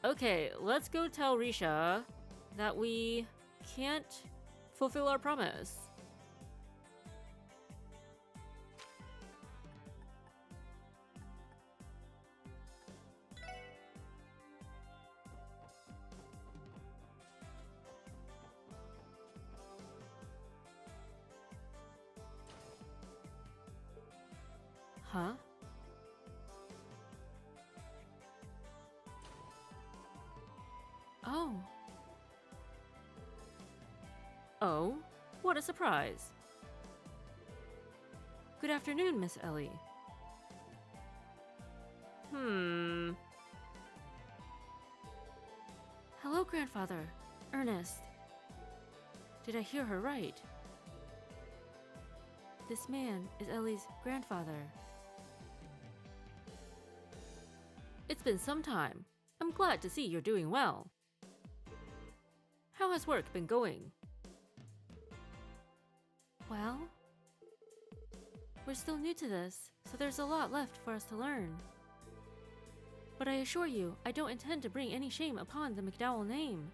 Okay, let's go tell Risha that we can't fulfill our promise. Huh? Oh. Oh, what a surprise. Good afternoon, Miss Ellie. Hello, Grandfather. Ernest. Did I hear her right? This man is Ellie's grandfather. It's been some time. I'm glad to see you're doing well. How has work been going? Well, we're still new to this, so there's a lot left for us to learn. But I assure you, I don't intend to bring any shame upon the McDowell name.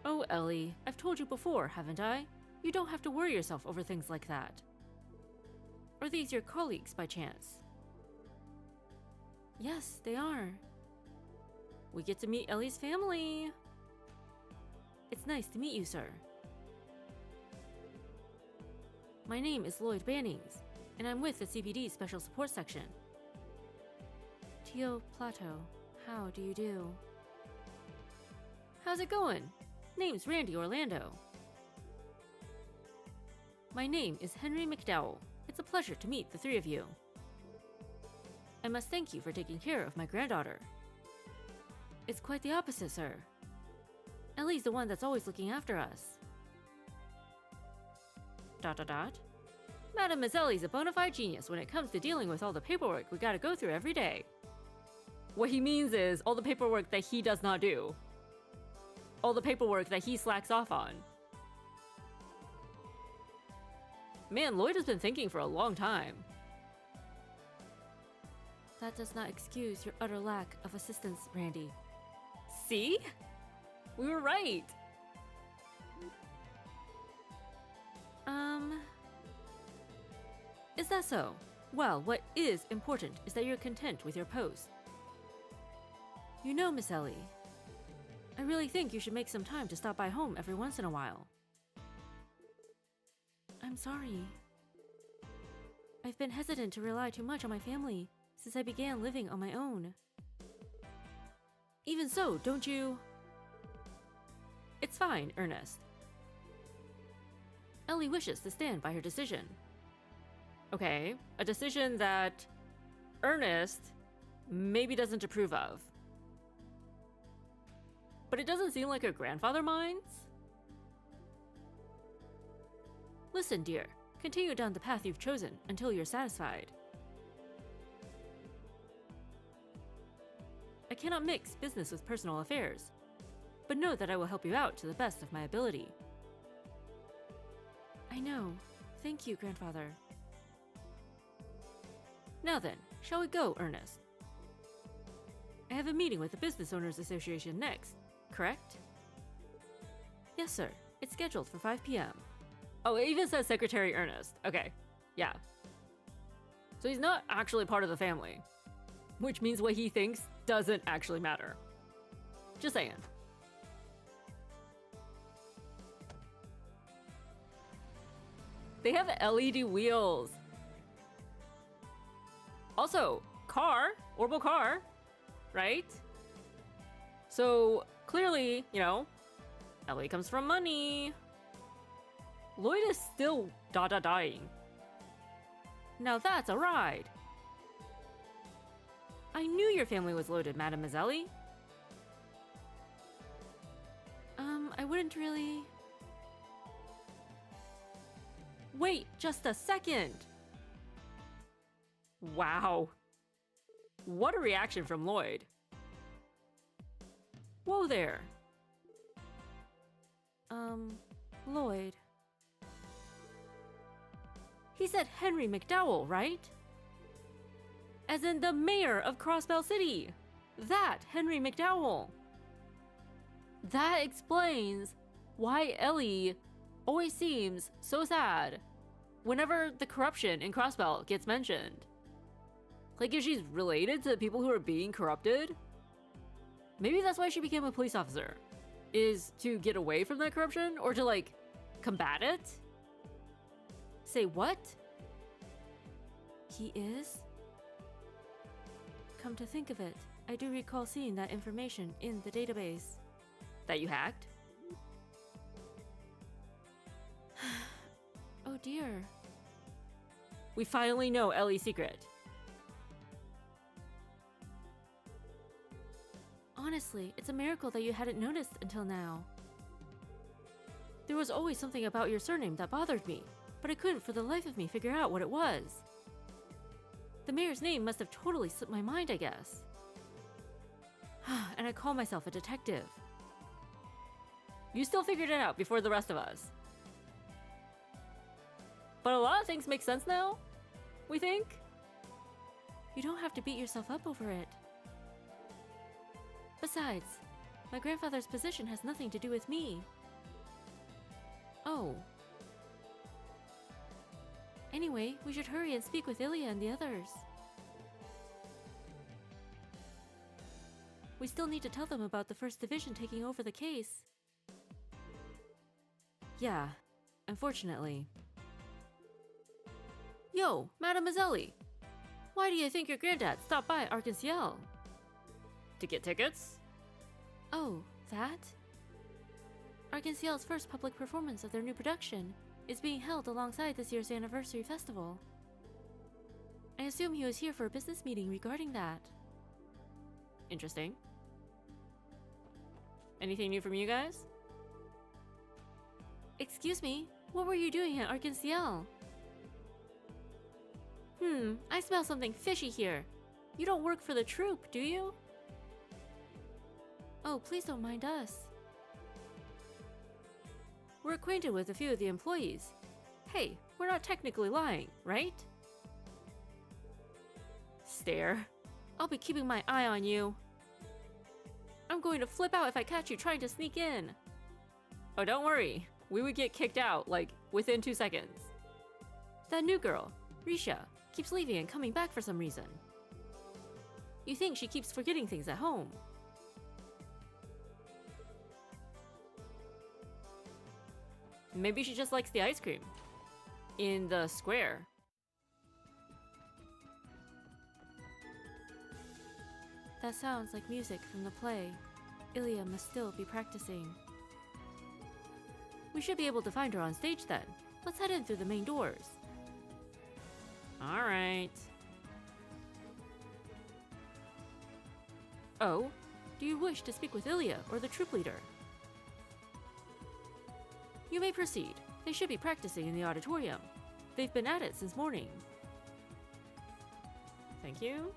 Oh, Ellie, I've told you before, haven't I? You don't have to worry yourself over things like that. Are these your colleagues by chance? Yes, they are. We get to meet Ellie's family. It's nice to meet you, sir. My name is Lloyd Bannings, and I'm with the CPD Special Support Section. Tio Plateau, how do you do? How's it going? Name's Randy Orlando. My name is Henry McDowell. It's a pleasure to meet the three of you. I must thank you for taking care of my granddaughter. It's quite the opposite, sir. Ellie's the one that's always looking after us. ... Madam Miss Ellie's a bona fide genius when it comes to dealing with all the paperwork we gotta go through every day. What he means is all the paperwork that he does not do. All the paperwork that he slacks off on. Man, Lloyd has been thinking for a long time. That does not excuse your utter lack of assistance, Randy. See? We were right. Is that so? Well, what is important is that you're content with your post. You know, Miss Ellie, I really think you should make some time to stop by home every once in a while. I'm sorry. I've been hesitant to rely too much on my family since I began living on my own. Even so, don't you... It's fine, Ernest. Ellie wishes to stand by her decision. Okay, a decision that Ernest maybe doesn't approve of. But it doesn't seem like her grandfather minds? Listen, dear, continue down the path you've chosen until you're satisfied. I cannot mix business with personal affairs, but know that I will help you out to the best of my ability. I know. Thank you, Grandfather. Now then, shall we go, Ernest? I have a meeting with the Business Owners Association next, correct? Yes, sir. It's scheduled for 5 p.m. Oh, it even says Secretary Ernest. Okay, yeah. So he's not actually part of the family, which means what he thinks doesn't actually matter. Just saying. They have LED wheels. Also, car, Orbital car, right? So clearly, you know, Ellie comes from money. Lloyd is still dying. Now that's a ride. I knew your family was loaded, Mademoiselle. I wouldn't really... Wait just a second! Wow. What a reaction from Lloyd. Whoa there. Lloyd. He said Henry McDowell, right? As in the mayor of Crossbell City. That Henry McDowell! That explains why Ellie always seems so sad whenever the corruption in Crossbelt gets mentioned. Like, if she's related to the people who are being corrupted, maybe that's why she became a police officer. Is to get away from that corruption or to, like, combat it? Say what? He is? Come to think of it, I do recall seeing that information in the database. That you hacked? Oh dear. We finally know Ellie's secret. Honestly, it's a miracle that you hadn't noticed until now. There was always something about your surname that bothered me, but I couldn't for the life of me figure out what it was. The mayor's name must have totally slipped my mind, I guess. And I call myself a detective. You still figured it out before the rest of us. But a lot of things make sense now, we think? You don't have to beat yourself up over it. Besides, my grandfather's position has nothing to do with me. Oh. Anyway, we should hurry and speak with Ilya and the others. We still need to tell them about the First Division taking over the case. Yeah, unfortunately. Yo, Mademoiselle! Why do you think your granddad stopped by Arc-en-Ciel? To get tickets? Oh, that? Arc-en-Ciel's first public performance of their new production is being held alongside this year's anniversary festival. I assume he was here for a business meeting regarding that. Interesting. Anything new from you guys? Excuse me, what were you doing at Arc-en-Ciel? I smell something fishy here. You don't work for the troupe, do you? Oh, please don't mind us. We're acquainted with a few of the employees. Hey, we're not technically lying, right? Stare. I'll be keeping my eye on you. I'm going to flip out if I catch you trying to sneak in. Oh, don't worry. We would get kicked out, like, within 2 seconds. That new girl, Risha, keeps leaving and coming back for some reason. You think she keeps forgetting things at home. Maybe she just likes the ice cream. In the square. That sounds like music from the play. Ilya must still be practicing. We should be able to find her on stage then. Let's head in through the main doors. Alright. Oh, do you wish to speak with Ilya or the troop leader? You may proceed. They should be practicing in the auditorium. They've been at it since morning. Thank you.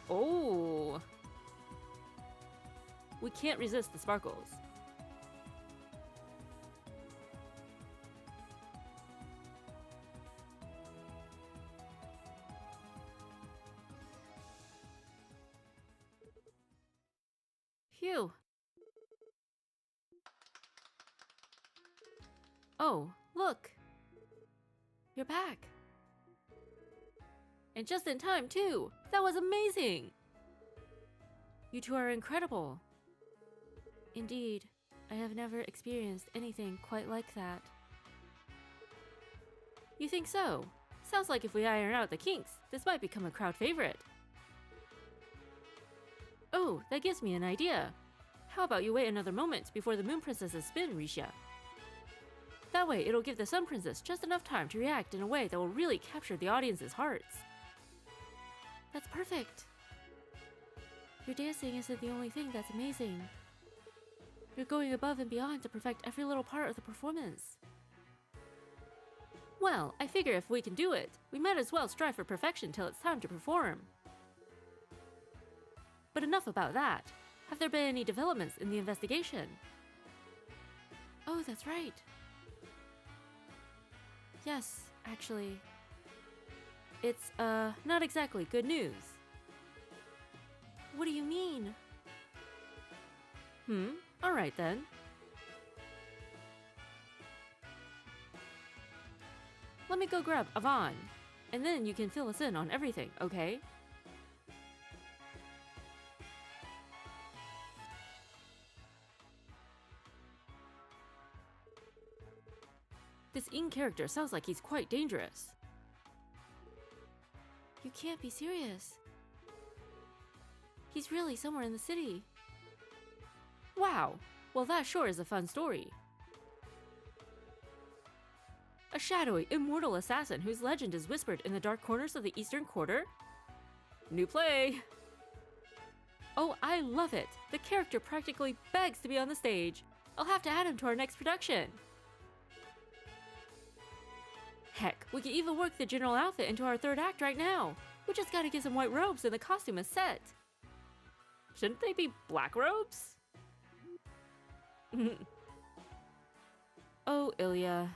Oh! We can't resist the sparkles. Phew. Oh, look! You're back. And just in time, too! That was amazing! You two are incredible. Indeed, I have never experienced anything quite like that. You think so? Sounds like if we iron out the kinks, this might become a crowd favorite. Oh, that gives me an idea. How about you wait another moment before the Moon Princess's spin, Risha? That way, it'll give the Sun Princess just enough time to react in a way that will really capture the audience's hearts. That's perfect. Your dancing isn't the only thing that's amazing. You're going above and beyond to perfect every little part of the performance. Well, I figure if we can do it, we might as well strive for perfection till it's time to perform. But enough about that. Have there been any developments in the investigation? Oh, that's right. Yes, actually. It's, not exactly good news. What do you mean? Alright then. Let me go grab Avan, and then you can fill us in on everything, okay? This Ing character sounds like he's quite dangerous. You can't be serious. He's really somewhere in the city. Wow, well that sure is a fun story. A shadowy, immortal assassin whose legend is whispered in the dark corners of the Eastern Quarter? New play! Oh, I love it! The character practically begs to be on the stage. I'll have to add him to our next production. Heck, we can even work the general outfit into our third act right now. We just gotta get some white robes and the costume is set. Shouldn't they be black robes? Oh, Ilya.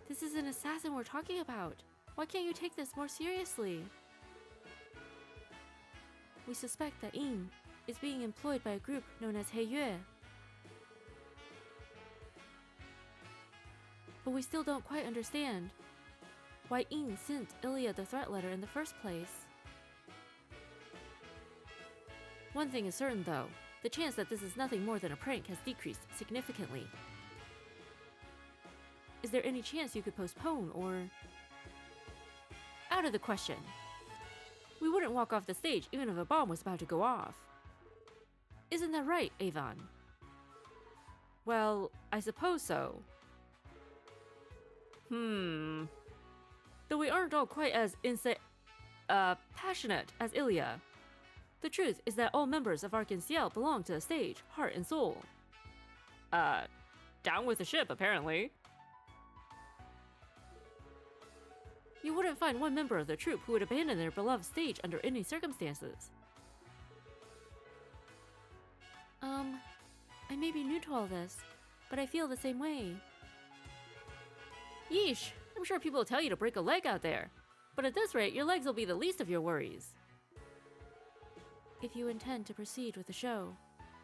This is an assassin we're talking about. Why can't you take this more seriously? We suspect that Ing is being employed by a group known as Heiyue. But we still don't quite understand why Ing sent Ilya the threat letter in the first place. One thing is certain though, the chance that this is nothing more than a prank has decreased significantly. Is there any chance you could postpone or... Out of the question. We wouldn't walk off the stage even if a bomb was about to go off. Isn't that right, Avon? Well, I suppose so. Though we aren't all quite as passionate as Ilya. The truth is that all members of Arc-en-Ciel belong to the stage, heart and soul. Down with the ship, apparently. You wouldn't find one member of the troupe who would abandon their beloved stage under any circumstances. I may be new to all this, but I feel the same way. Yeesh, I'm sure people will tell you to break a leg out there. But at this rate, your legs will be the least of your worries. If you intend to proceed with the show,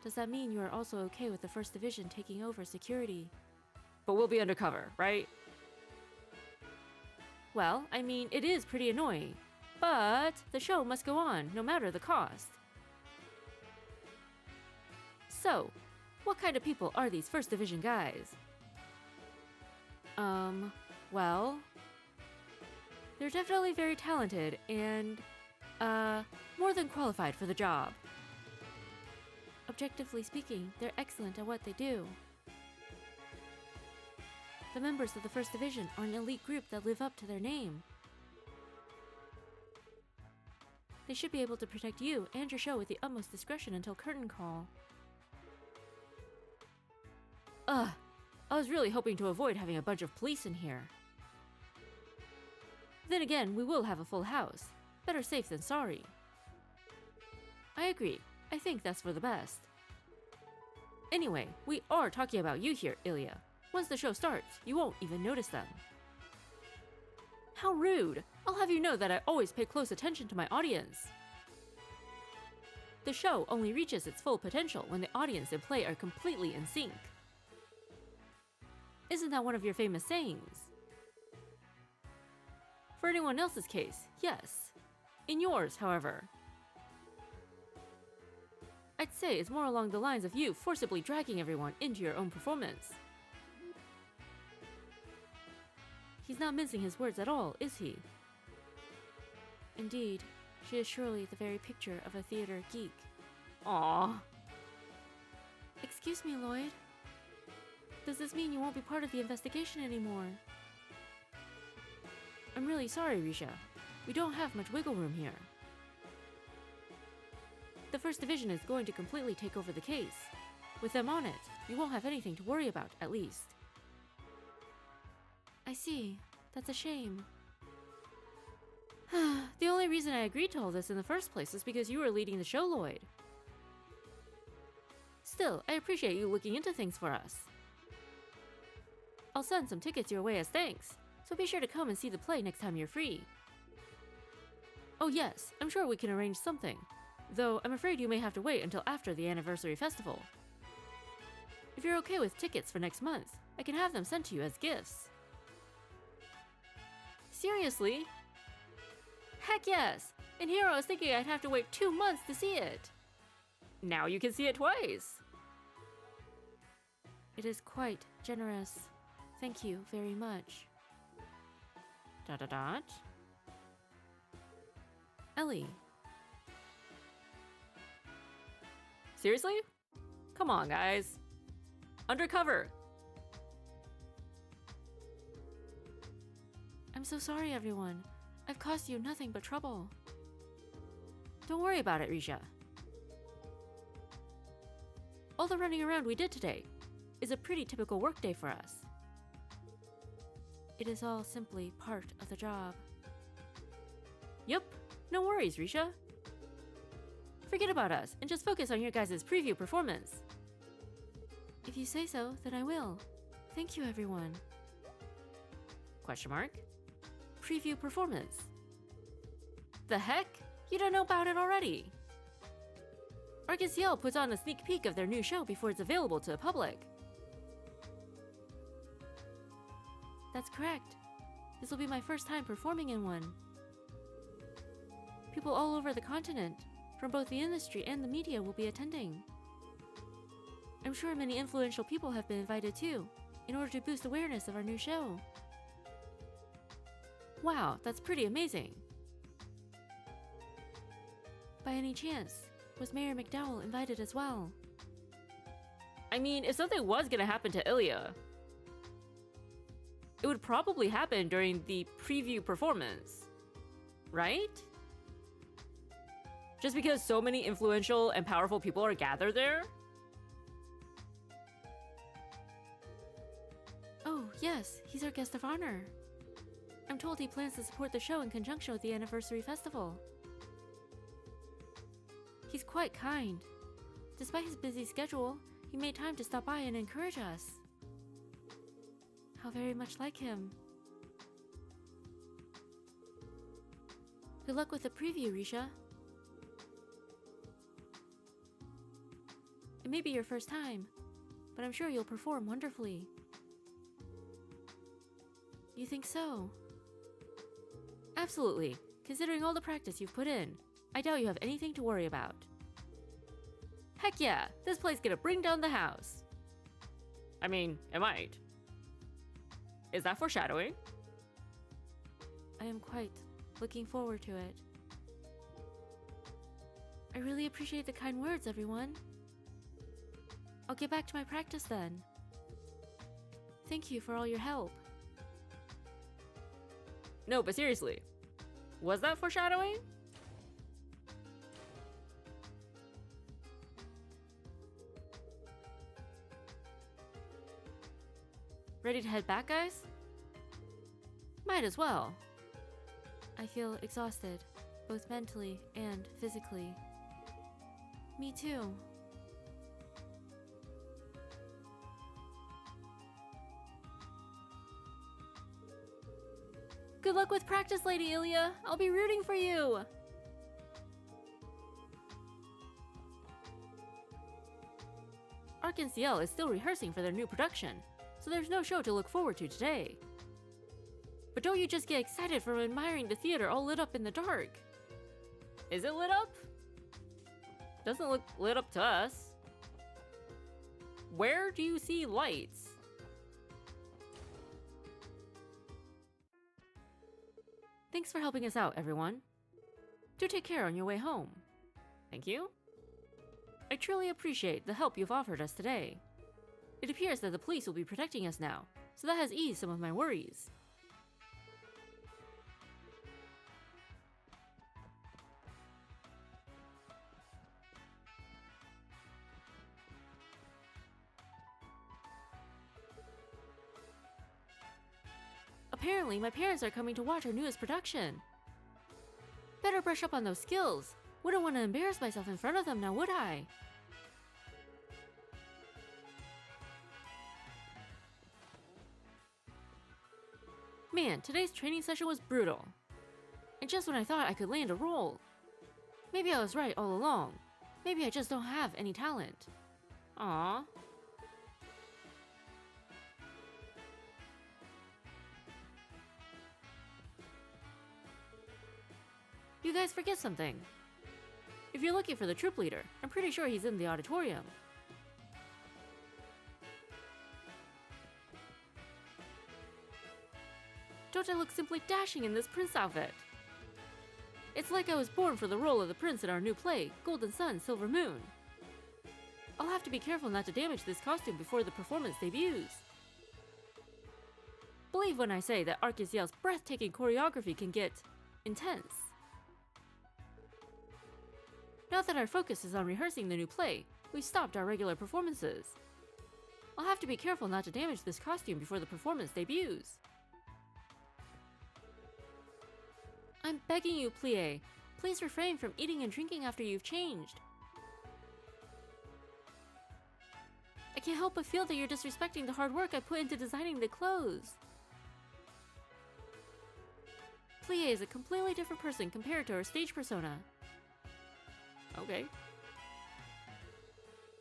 does that mean you are also okay with the First Division taking over security? But we'll be undercover, right? Well, I mean, it is pretty annoying. But the show must go on, no matter the cost. So, what kind of people are these First Division guys? Well... They're definitely very talented and, more than qualified for the job. Objectively speaking, they're excellent at what they do. The members of the First Division are an elite group that live up to their name. They should be able to protect you and your show with the utmost discretion until curtain call. I was really hoping to avoid having a bunch of police in here. Then again, we will have a full house. Better safe than sorry. I agree. I think that's for the best. Anyway, we are talking about you here, Ilya. Once the show starts, you won't even notice them. How rude! I'll have you know that I always pay close attention to my audience. The show only reaches its full potential when the audience and play are completely in sync. Isn't that one of your famous sayings? For anyone else's case, yes. In yours, however, I'd say it's more along the lines of you forcibly dragging everyone into your own performance. He's not mincing his words at all, is he? Indeed, she is surely the very picture of a theater geek. Aww. Excuse me, Lloyd. Does this mean you won't be part of the investigation anymore? I'm really sorry, Risha. We don't have much wiggle room here. The First Division is going to completely take over the case. With them on it, you won't have anything to worry about, at least. I see. That's a shame. The only reason I agreed to all this in the first place is because you were leading the show, Lloyd. Still, I appreciate you looking into things for us. I'll send some tickets your way as thanks, so be sure to come and see the play next time you're free. Oh yes, I'm sure we can arrange something, though I'm afraid you may have to wait until after the anniversary festival. If you're okay with tickets for next month, I can have them sent to you as gifts. Seriously? Heck yes! And here I was thinking I'd have to wait 2 months to see it. Now you can see it twice! It is quite generous. Thank you very much. ... Ellie. Seriously? Come on, guys. Undercover! I'm so sorry, everyone. I've caused you nothing but trouble. Don't worry about it, Risha. All the running around we did today is a pretty typical workday for us. It is all simply part of the job. Yup, no worries, Risha. Forget about us and just focus on your guys' preview performance. If you say so, then I will. Thank you, everyone. Question mark? Preview performance. The heck? You don't know about it already? Arc-en-Ciel puts on a sneak peek of their new show before it's available to the public. That's correct. This will be my first time performing in one. People all over the continent, from both the industry and the media, will be attending. I'm sure many influential people have been invited too, in order to boost awareness of our new show. Wow, that's pretty amazing. By any chance, was Mayor McDowell invited as well? I mean, if something was gonna happen to Ilya, it would probably happen during the preview performance, right? Just because so many influential and powerful people are gathered there? Oh, yes, he's our guest of honor. I'm told he plans to support the show in conjunction with the anniversary festival. He's quite kind. Despite his busy schedule, he made time to stop by and encourage us. How very much like him. Good luck with the preview, Risha. It may be your first time, but I'm sure you'll perform wonderfully. You think so? Absolutely. Considering all the practice you've put in, I doubt you have anything to worry about. Heck yeah, this play's gonna bring down the house. I mean, it might. Is that foreshadowing? I am quite looking forward to it. I really appreciate the kind words, everyone. I'll get back to my practice then. Thank you for all your help. No, but seriously, was that foreshadowing? Ready to head back, guys? Might as well. I feel exhausted, both mentally and physically. Me too. Good luck with practice, Lady Ilya. I'll be rooting for you. Arc-en-Ciel is still rehearsing for their new production, so there's no show to look forward to today. But don't you just get excited from admiring the theater all lit up in the dark. Is it lit up? Doesn't look lit up to us. Where do you see lights? Thanks for helping us out, everyone. Do take care on your way home. Thank you. I truly appreciate the help you've offered us today. It appears that the police will be protecting us now, so that has eased some of my worries. Apparently, my parents are coming to watch our newest production. better brush up on those skills. Wouldn't want to embarrass myself in front of them now, would I? Man, today's training session was brutal. And just when I thought I could land a role. Maybe I was right all along. Maybe I just don't have any talent. Aww. You guys forget something. If you're looking for the troop leader, I'm pretty sure he's in the auditorium. Don't I look simply dashing in this prince outfit? It's like I was born for the role of the prince in our new play, Golden Sun, Silver Moon. I'll have to be careful not to damage this costume before the performance debuts. Believe when I say that Arceus Yale's breathtaking choreography can get intense. Now that our focus is on rehearsing the new play, we've stopped our regular performances. I'll have to be careful not to damage this costume before the performance debuts. I'm begging you, Plie. Please refrain from eating and drinking after you've changed. I can't help but feel that you're disrespecting the hard work I put into designing the clothes. Plie is a completely different person compared to her stage persona. Okay.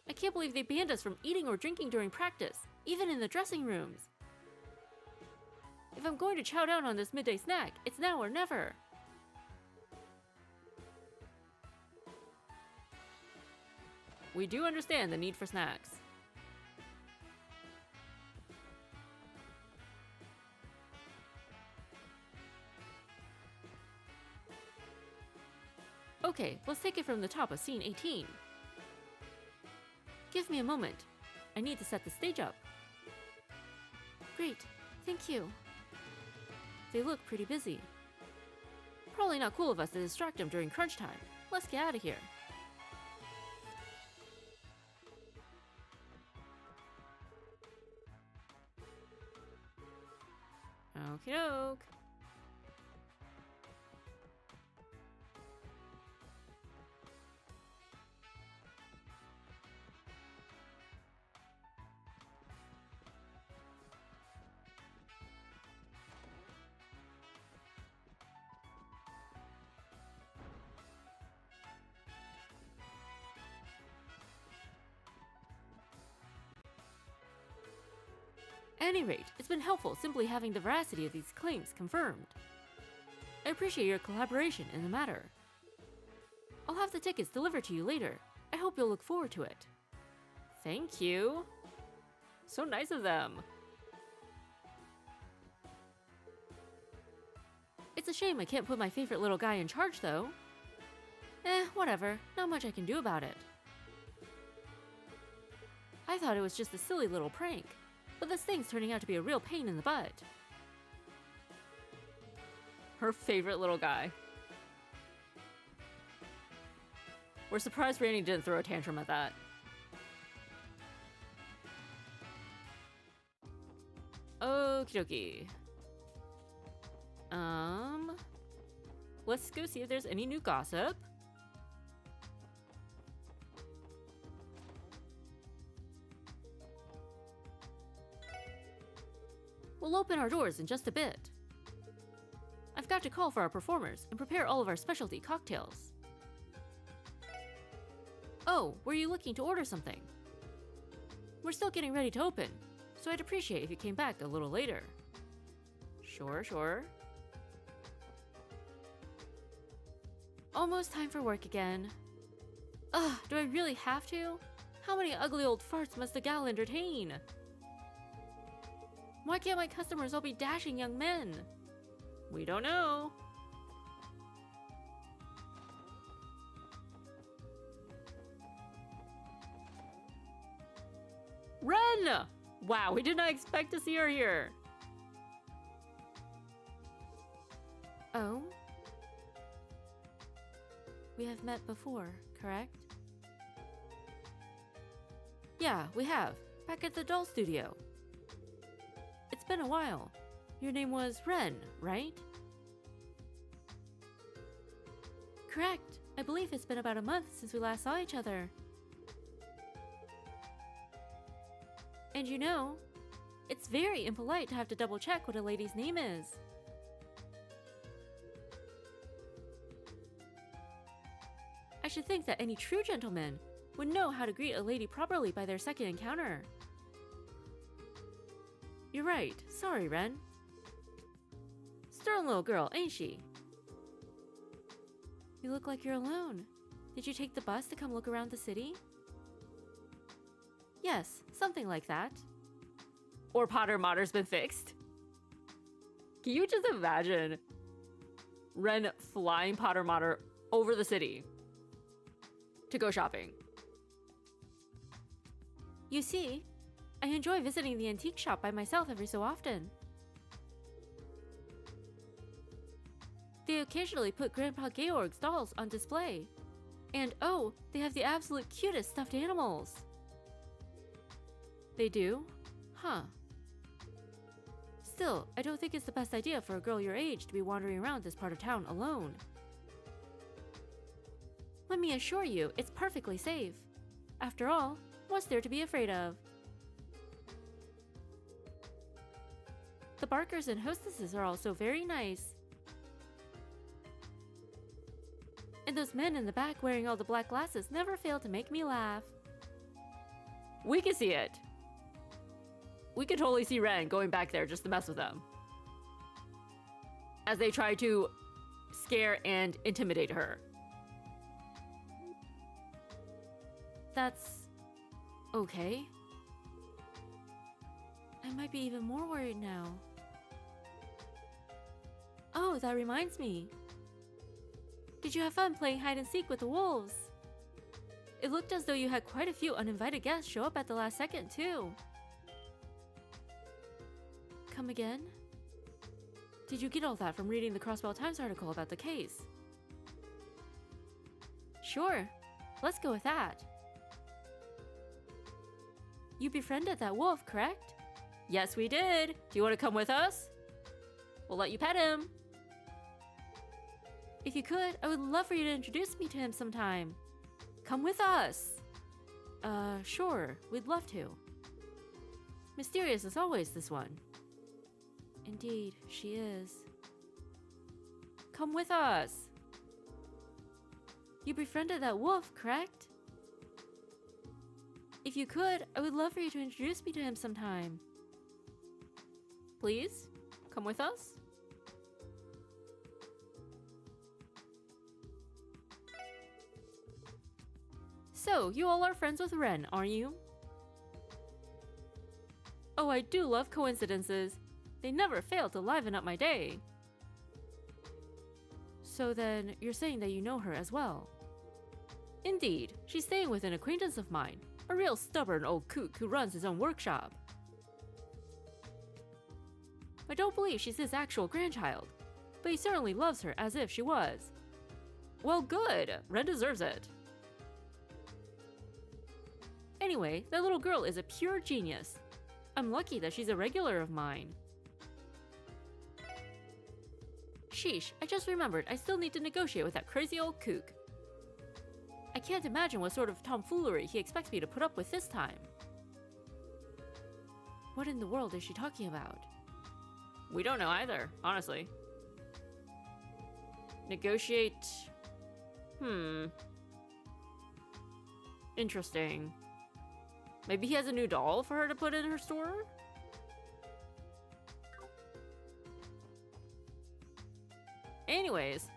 I can't believe they banned us from eating or drinking during practice, even in the dressing rooms. If I'm going to chow down on this midday snack, it's now or never. We do understand the need for snacks. Okay, let's take it from the top of scene 18. Give me a moment. I need to set the stage up. Great, thank you. They look pretty busy. Probably not cool of us to distract them during crunch time. Let's get out of here. Okie doke. At any rate, it's been helpful simply having the veracity of these claims confirmed. I appreciate your collaboration in the matter. I'll have the tickets delivered to you later. I hope you'll look forward to it. Thank you. So nice of them. It's a shame I can't put my favorite little guy in charge, though. Whatever. Not much I can do about it. I thought it was just a silly little prank. But this thing's turning out to be a real pain in the butt. Her favorite little guy. We're surprised Randy didn't throw a tantrum at that. Okie dokie. Let's go see if there's any new gossip. We'll open our doors in just a bit. I've got to call for our performers and prepare all of our specialty cocktails. Oh, were you looking to order something? We're still getting ready to open, so I'd appreciate if you came back a little later. Sure. Almost time for work again. Ugh, do I really have to? How many ugly old farts must the gal entertain? Why can't my customers all be dashing young men? We don't know. Ren! Wow, we did not expect to see her here. Oh? We have met before, correct? Yeah, we have. Back at the doll studio. It's been a while. Your name was Ren, right? Correct. I believe it's been about a month since we last saw each other. And you know, it's very impolite to have to double check what a lady's name is. I should think that any true gentleman would know how to greet a lady properly by their second encounter. You're right. Sorry, Ren. Stern little girl, ain't she? You look like you're alone. Did you take the bus to come look around the city? Yes, something like that. Or Potter Modder's been fixed. Can you just imagine Ren flying Potter Modder over the city to go shopping? You see, I enjoy visiting the antique shop by myself every so often. They occasionally put Grandpa Georg's dolls on display. And oh, they have the absolute cutest stuffed animals. They do? Huh. Still, I don't think it's the best idea for a girl your age to be wandering around this part of town alone. Let me assure you, it's perfectly safe. After all, what's there to be afraid of? The Barkers and hostesses are also very nice. And those men in the back wearing all the black glasses never fail to make me laugh. We can see it. We can totally see Ren going back there just to mess with them, as they try to scare and intimidate her. That's okay. I might be even more worried now. Oh, that reminds me. Did you have fun playing hide and seek with the wolves? It looked as though you had quite a few uninvited guests show up at the last second, too. Come again? Did you get all that from reading the Crossbell Times article about the case? Sure, let's go with that. You befriended that wolf, correct? Yes, we did. Do you want to come with us? We'll let you pet him. If you could, I would love for you to introduce me to him sometime. Come with us. Sure, we'd love to. Mysterious as always, this one. Indeed, she is. Come with us. You befriended that wolf, correct? If you could, I would love for you to introduce me to him sometime. Please, come with us. So, you all are friends with Ren, aren't you? Oh, I do love coincidences. They never fail to liven up my day. So then, you're saying that you know her as well? Indeed, she's staying with an acquaintance of mine, a real stubborn old kook who runs his own workshop. I don't believe she's his actual grandchild, but he certainly loves her as if she was. Well, good. Ren deserves it. Anyway, that little girl is a pure genius. I'm lucky that she's a regular of mine. Sheesh, I just remembered I still need to negotiate with that crazy old kook. I can't imagine what sort of tomfoolery he expects me to put up with this time. What in the world is she talking about? We don't know either, honestly. Negotiate... Interesting. Maybe he has a new doll for her to put in her store? Anyways.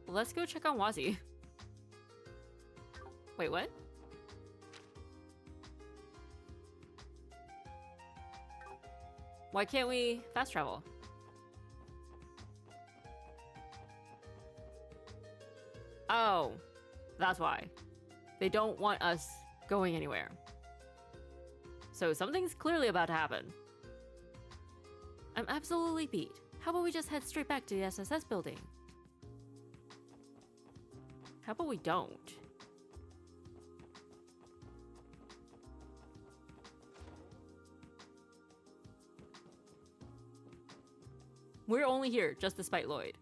Let's go check on Wazi. Wait, what? Why can't we fast travel? Oh, that's why. They don't want us going anywhere. So something's clearly about to happen. I'm absolutely beat. How about we just head straight back to the SSS building? How about we don't? We're only here just to spite Lloyd.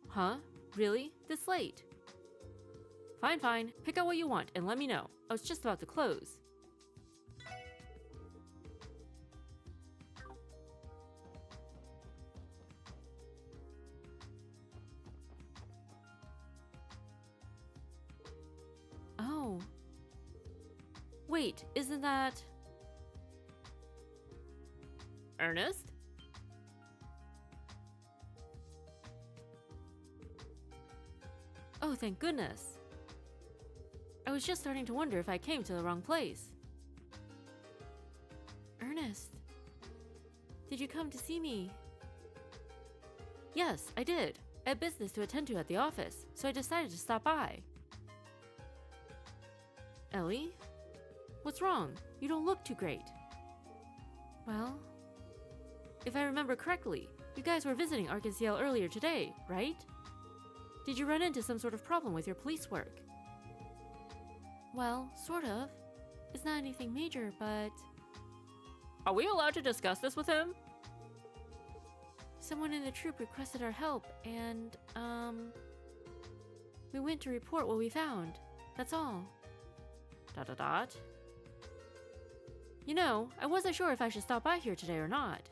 Huh? Really? This late? Fine, fine. Pick out what you want and let me know. I was just about to close. Oh. Wait, isn't that... Ernest? Oh, thank goodness. I was just starting to wonder if I came to the wrong place. Ernest, did you come to see me? Yes, I did. I had business to attend to at the office, so I decided to stop by. Ellie? What's wrong? You don't look too great. Well, if I remember correctly, you guys were visiting Arc-en-Ciel earlier today, right? Did you run into some sort of problem with your police work? Well, sort of. It's not anything major, but... Are we allowed to discuss this with him? Someone in the troop requested our help, and, we went to report what we found. That's all. ... You know, I wasn't sure if I should stop by here today or not.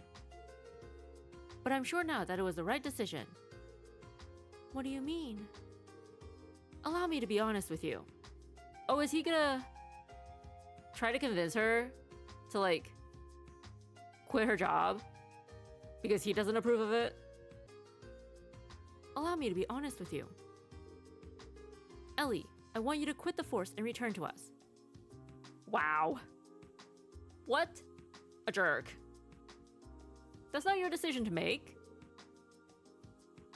But I'm sure now that it was the right decision. What do you mean? Allow me to be honest with you. Oh, is he gonna try to convince her to, like, quit her job because he doesn't approve of it? Allow me to be honest with you. Ellie, I want you to quit the force and return to us. Wow. What a jerk. That's not your decision to make.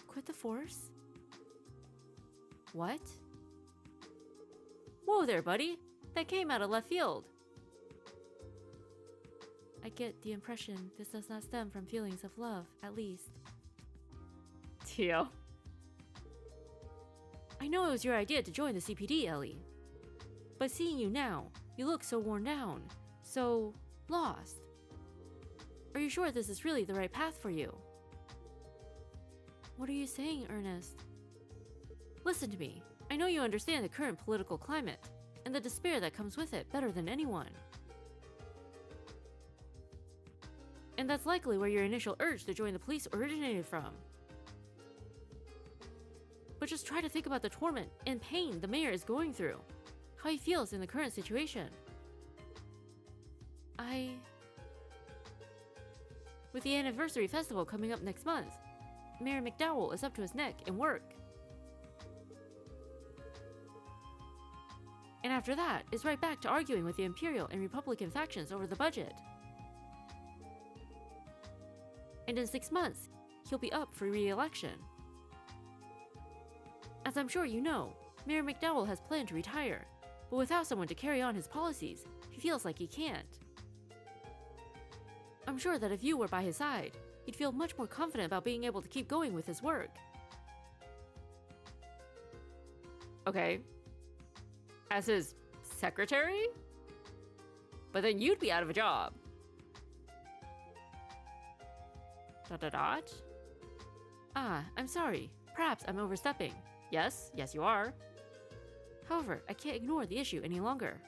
Quit the force? What? Whoa there, buddy. That came out of left field. I get the impression this does not stem from feelings of love, at least. Tio. I know it was your idea to join the CPD, Ellie. But seeing you now, you look so worn down, so lost. Are you sure this is really the right path for you? What are you saying, Ernest? Listen to me. I know you understand the current political climate and the despair that comes with it better than anyone. And that's likely where your initial urge to join the police originated from. But just try to think about the torment and pain the mayor is going through, how he feels in the current situation. With the anniversary festival coming up next month, Mayor McDowell is up to his neck in work. And after that, is right back to arguing with the Imperial and Republican factions over the budget. And in 6 months, he'll be up for re-election. As I'm sure you know, Mayor McDowell has planned to retire, but without someone to carry on his policies, he feels like he can't. I'm sure that if you were by his side, he'd feel much more confident about being able to keep going with his work. Okay. As his secretary? But then you'd be out of a job. ... Ah, I'm sorry. Perhaps I'm overstepping. Yes, you are. However, I can't ignore the issue any longer.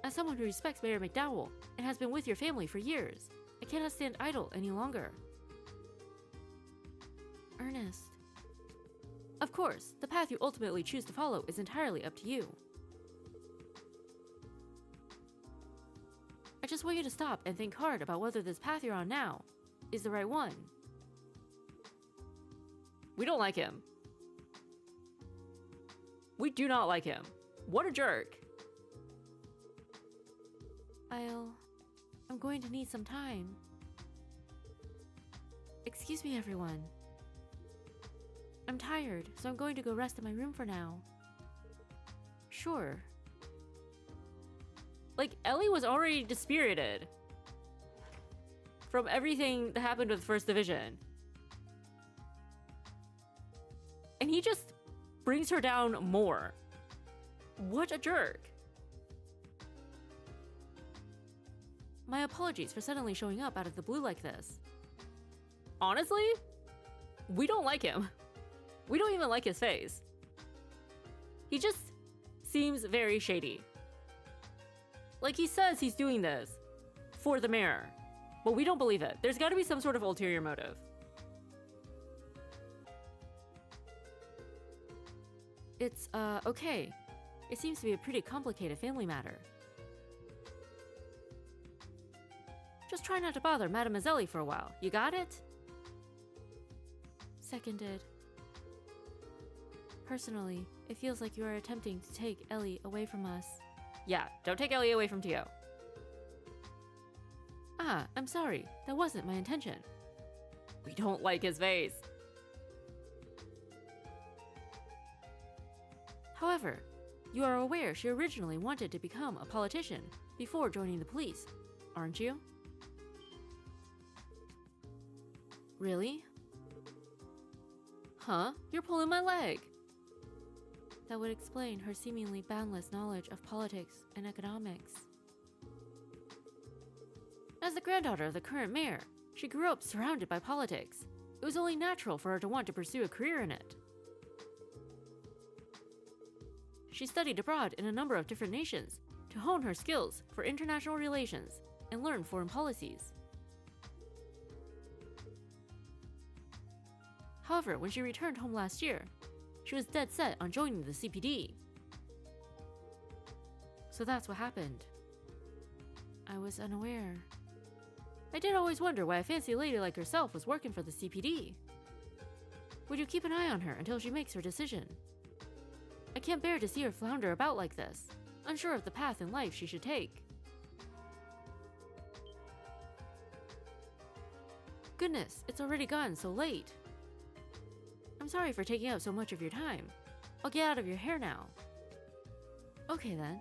As someone who respects Mayor McDowell and has been with your family for years, I cannot stand idle any longer. Ernest. Of course, the path you ultimately choose to follow is entirely up to you. I just want you to stop and think hard about whether this path you're on now is the right one. We don't like him. We do not like him. What a jerk. I'm going to need some time. Excuse me, everyone. I'm tired, so I'm going to go rest in my room for now. Sure. Like, Ellie was already dispirited from everything that happened with First Division. And he just brings her down more. What a jerk. My apologies for suddenly showing up out of the blue like this. Honestly, we don't like him. We don't even like his face. He just seems very shady. Like, he says he's doing this for the mayor, but we don't believe it. There's got to be some sort of ulterior motive. It's, okay. It seems to be a pretty complicated family matter. Just try not to bother Mademoiselle for a while. You got it? Seconded. Personally, it feels like you are attempting to take Ellie away from us. Yeah, don't take Ellie away from Tio. Ah, I'm sorry. That wasn't my intention. We don't like his face. However, you are aware she originally wanted to become a politician before joining the police, aren't you? Really? Huh? You're pulling my leg. That would explain her seemingly boundless knowledge of politics and economics. As the granddaughter of the current mayor, she grew up surrounded by politics. It was only natural for her to want to pursue a career in it. She studied abroad in a number of different nations to hone her skills for international relations and learn foreign policies. However, when she returned home last year, she was dead set on joining the CPD. So that's what happened. I was unaware. I did always wonder why a fancy lady like herself was working for the CPD. Would you keep an eye on her until she makes her decision? I can't bear to see her flounder about like this, unsure of the path in life she should take. Goodness, it's already gotten so late. I'm sorry for taking up so much of your time. I'll get out of your hair now. Okay then.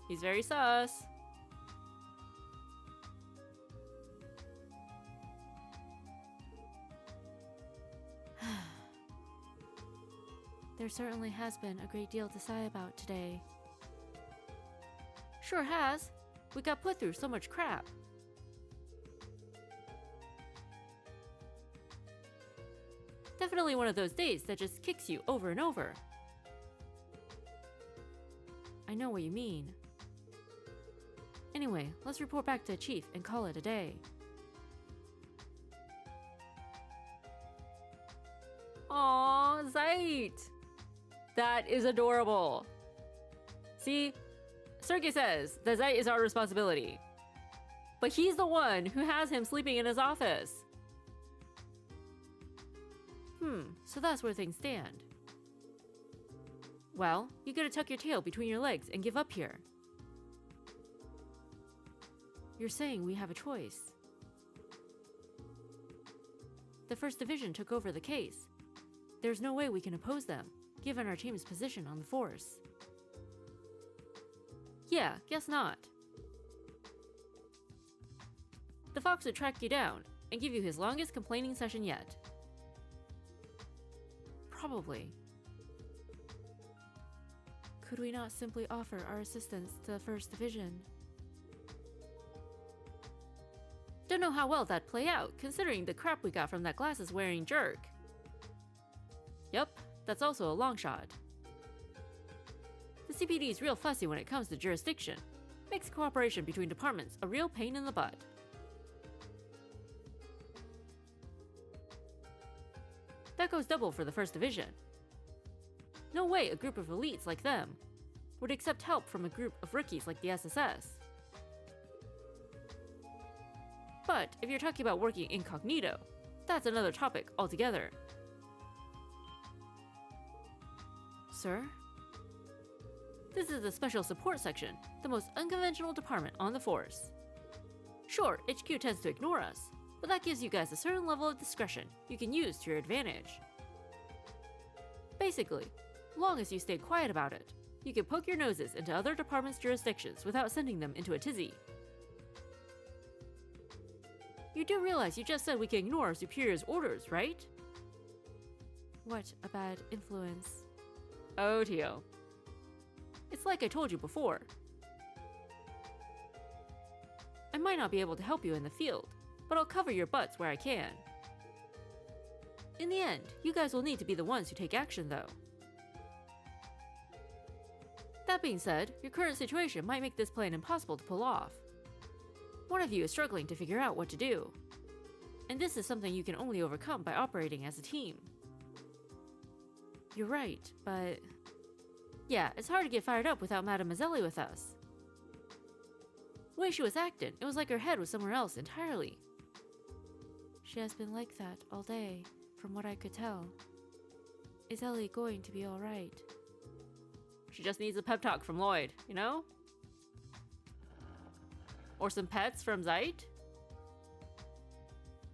He's very sus. There certainly has been a great deal to sigh about today. Sure has. We got put through so much crap. Definitely one of those days that just kicks you over and over. I know what you mean. Anyway, let's report back to Chief and call it a day. Aww, Zeit! That is adorable. See, Sergei says that Zeit is our responsibility. But he's the one who has him sleeping in his office. So that's where things stand. Well, you gotta tuck your tail between your legs and give up here. You're saying we have a choice. The First Division took over the case. There's no way we can oppose them, given our team's position on the force. Yeah, guess not. The Fox would track you down and give you his longest complaining session yet. Probably. Could we not simply offer our assistance to the First Division? Don't know how well that'd play out, considering the crap we got from that glasses-wearing jerk. Yup, that's also a long shot. The CPD is real fussy when it comes to jurisdiction. Makes cooperation between departments a real pain in the butt. That goes double for the First Division. No way a group of elites like them would accept help from a group of rookies like the SSS. But if you're talking about working incognito, that's another topic altogether. Sir? This is the Special Support Section, the most unconventional department on the force. Sure, HQ tends to ignore us, but that gives you guys a certain level of discretion you can use to your advantage. Basically, long as you stay quiet about it, you can poke your noses into other departments' jurisdictions without sending them into a tizzy. You do realize you just said we can ignore our superior's orders, right? What a bad influence. Oh, Tio. It's like I told you before. I might not be able to help you in the field, but I'll cover your butts where I can. In the end, you guys will need to be the ones who take action, though. That being said, your current situation might make this plan impossible to pull off. One of you is struggling to figure out what to do, and this is something you can only overcome by operating as a team. You're right, but... yeah, it's hard to get fired up without Mademoiselle with us. The way she was acting, it was like her head was somewhere else entirely. She has been like that all day, from what I could tell. Is Ellie going to be alright? She just needs a pep talk from Lloyd, you know? Or some pets from Zeit?